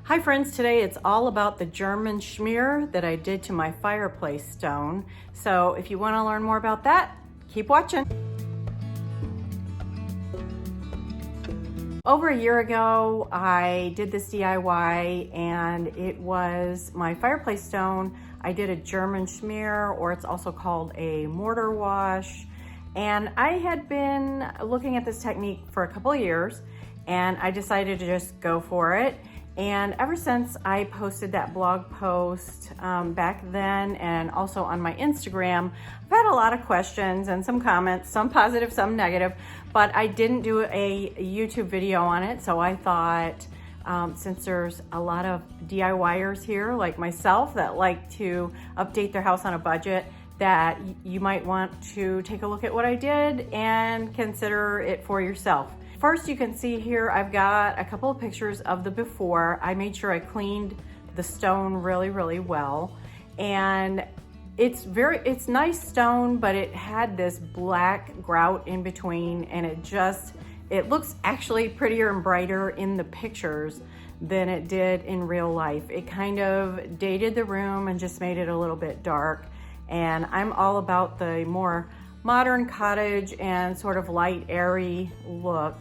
Hi friends, today it's all about the German Schmear that I did to my fireplace stone. So if you want to learn more about that, keep watching. Over a year ago, I did this DIY and it was my fireplace stone. I did a German Schmear, or it's also called a mortar wash. And I had been looking at this technique for a couple of years and I decided to just go for it. And ever since I posted that blog post back then and also on my Instagram, I've had a lot of questions and some comments, some positive, some negative, but I didn't do a YouTube video on it. So I thought, since there's a lot of DIYers here like myself that like to update their house on a budget, that you might want to take a look at what I did and consider it for yourself. First, you can see here, I've got a couple of pictures of the before. I made sure I cleaned the stone really, really well. And it's nice stone, but it had this black grout in between, and it looks actually prettier and brighter in the pictures than it did in real life. It kind of dated the room and just made it a little bit dark. And I'm all about the more modern cottage and sort of light, airy look.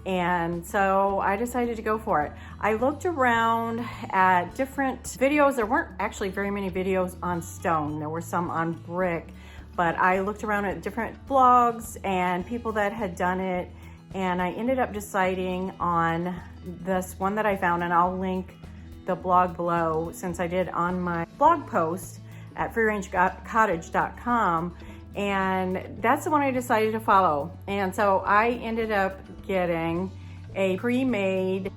And so I decided to go for it. I looked around at different videos. There weren't actually very many videos on stone. There were some on brick, but I looked around at different blogs and people that had done it. And I ended up deciding on this one that I found, and I'll link the blog below since I did on my blog post at freerangecottage.com. And that's the one I decided to follow. And so I ended up getting a pre-mixed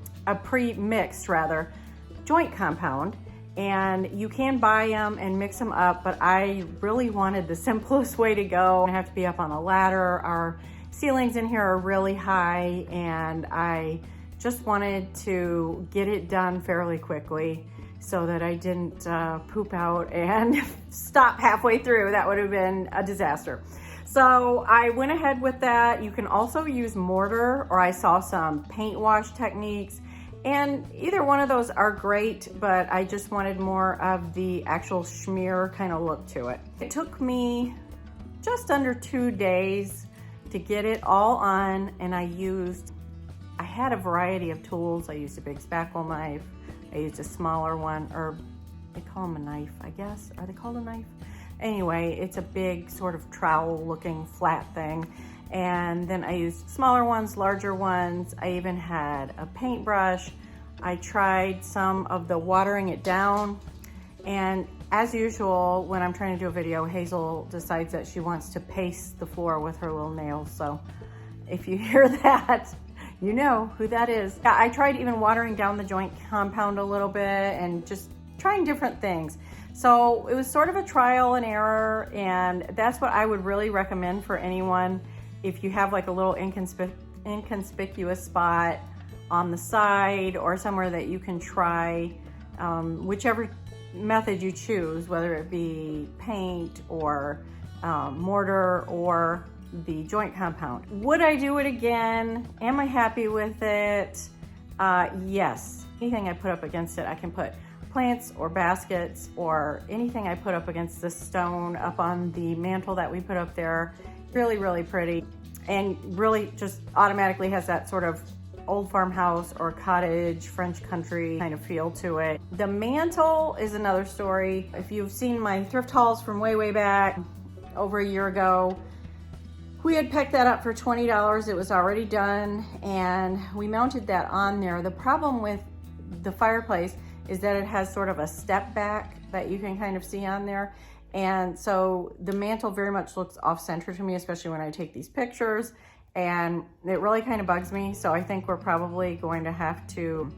joint compound, and you can buy them and mix them up, but I really wanted the simplest way to go. I have to be up on a ladder. Our ceilings in here are really high, and I just wanted to get it done fairly quickly so that I didn't poop out and stop halfway through. That would have been a disaster. So I went ahead with that. You can also use mortar, or I saw some paint wash techniques, and either one of those are great, but I just wanted more of the actual schmear kind of look to it. It took me just under 2 days to get it all on, and I had a variety of tools. I used a big spackle knife. I used a smaller one, or they call them a knife, I guess. Are they called a knife? Anyway, it's a big sort of trowel looking flat thing. And then I used smaller ones, larger ones. I even had a paintbrush. I tried some of the watering it down. And as usual, when I'm trying to do a video, Hazel decides that she wants to paste the floor with her little nails. So if you hear that, you know who that is. I tried even watering down the joint compound a little bit and just trying different things. So it was sort of a trial and error, and that's what I would really recommend for anyone. If you have like a little inconspicuous spot on the side or somewhere that you can try, whichever method you choose, whether it be paint or mortar or the joint compound. Would I do it again? Am I happy with it? Yes. Anything I put up against it, I can put plants or baskets, or anything I put up against the stone up on the mantle that we put up there. Really, really pretty, and really just automatically has that sort of old farmhouse or cottage, French country kind of feel to it. The mantle is another story. If you've seen my thrift hauls from way, way back, over a year ago, we had picked that up for $20. It was already done, and we mounted that on there. The problem with the fireplace is that it has sort of a step back that you can kind of see on there. And so the mantle very much looks off center to me, especially when I take these pictures, and it really kind of bugs me. So I think we're probably going to have to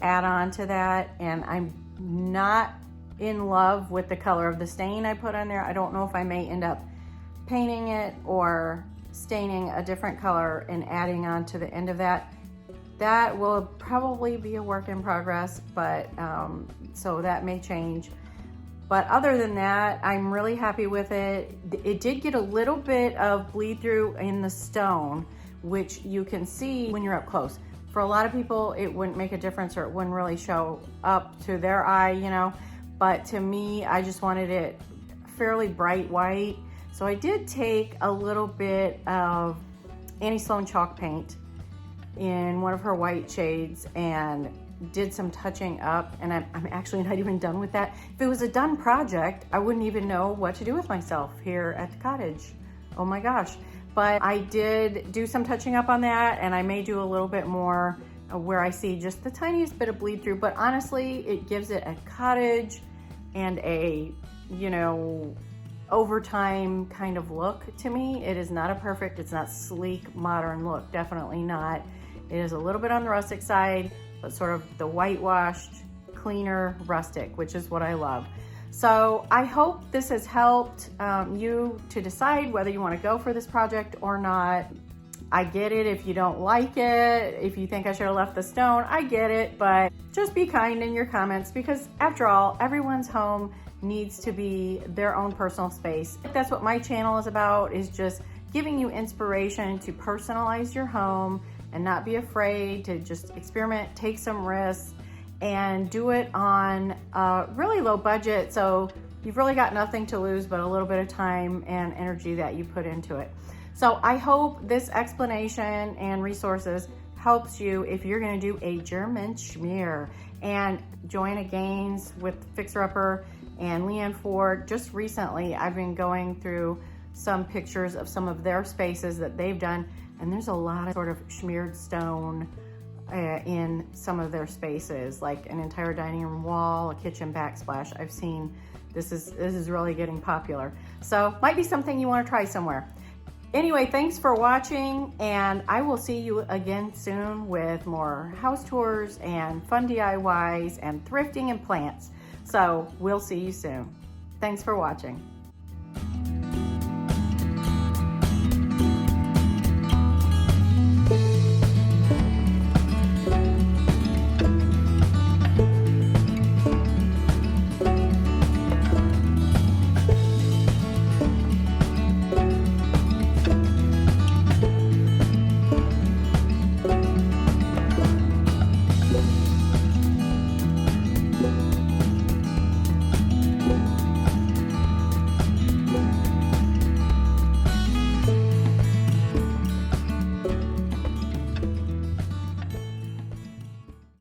add on to that. And I'm not in love with the color of the stain I put on there. I don't know if I may end up painting it or staining a different color and adding on to the end of that. That will probably be a work in progress, but so that may change. But other than that, I'm really happy with it. It did get a little bit of bleed through in the stone, which you can see when you're up close. For a lot of people, it wouldn't make a difference or it wouldn't really show up to their eye, you know, but to me, I just wanted it fairly bright white. So I did take a little bit of Annie Sloan chalk paint in one of her white shades and did some touching up, and I'm actually not even done with that. If it was a done project, I wouldn't even know what to do with myself here at the cottage. Oh my gosh. But I did do some touching up on that, and I may do a little bit more where I see just the tiniest bit of bleed through, but honestly, it gives it a cottage and a, you know, overtime kind of look to me. It is not a perfect, it's not sleek, modern look, definitely not. It is a little bit on the rustic side, but sort of the whitewashed, cleaner rustic, which is what I love. So I hope this has helped you to decide whether you want to go for this project or not. I get it if you don't like it, if you think I should have left the stone, I get it, but just be kind in your comments, because after all, everyone's home needs to be their own personal space. That's what my channel is about, is just giving you inspiration to personalize your home and not be afraid to just experiment, take some risks, and do it on a really low budget, so you've really got nothing to lose but a little bit of time and energy that you put into it. So I hope this explanation and resources helps you if you're going to do a German Schmear. And Joanna Gaines with Fixer Upper and Leanne Ford, just recently I've been going through some pictures of some of their spaces that they've done, and there's a lot of sort of smeared stone in some of their spaces, like an entire dining room wall, a kitchen backsplash. I've seen this is really getting popular. So might be something you want to try somewhere. Anyway, thanks for watching, and I will see you again soon with more house tours and fun DIYs and thrifting and plants. So we'll see you soon. Thanks for watching.